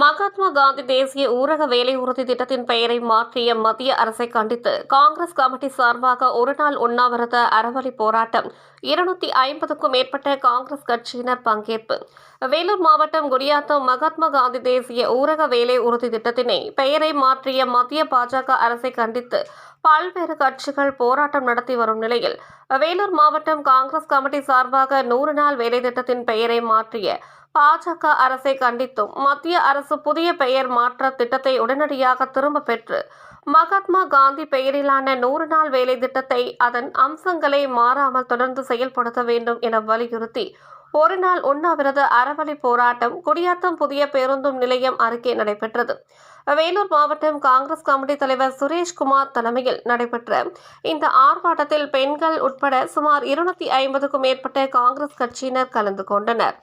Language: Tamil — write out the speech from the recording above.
மகாத்மா காந்தி தேசிய ஊரக வேலை உறுதி திட்டத்தின் பெயரை மாற்றிய மத்திய அரசை கண்டித்து காங்கிரஸ் கமிட்டி சார்பாக ஒருநாள் உண்ணாவிரத அறவழி போராட்டம் 250க்கும் மேற்பட்ட காங்கிரஸ் கட்சியினர் பங்கேற்பு. வேலூர் மாவட்டம் குடியாத்தம் மகாத்மா காந்தி தேசிய ஊரக வேலை உறுதி திட்டத்தினை பெயரை மாற்றிய மத்திய பாஜக அரசை கண்டித்து பல்வேறு கட்சிகள் போராட்டம் நடத்தி வரும் நிலையில் வேலூர் மாவட்டம் காங்கிரஸ் கமிட்டி சார்பாக 100 நாள் வேலை திட்டத்தின் பெயரை மாற்றிய பாஜக அரசை கண்டித்தும் மத்திய அரசு புதிய பெயர் மாற்ற திட்டத்தை உடனடியாக திரும்ப பெற்று மகாத்மா காந்தி பெயரிலான 100 நாள் வேலை திட்டத்தை அதன் அம்சங்களை மாறாமல் தொடர்ந்து செயல்படுத்த வேண்டும் என வலியுறுத்தி ஒரு நாள் உண்ணாவிரத அறவழி போராட்டம் குடியாத்தம் புதிய பேருந்தும் நிலையம் அருகே நடைபெற்றது. வேலூர் மாவட்டம் காங்கிரஸ் கமிட்டி தலைவர் சுரேஷ்குமார் தலைமையில் நடைபெற்ற இந்த ஆர்ப்பாட்டத்தில் பெண்கள் உட்பட சுமார் 250க்கும் மேற்பட்ட காங்கிரஸ் கட்சியினர் கலந்து கொண்டனர்.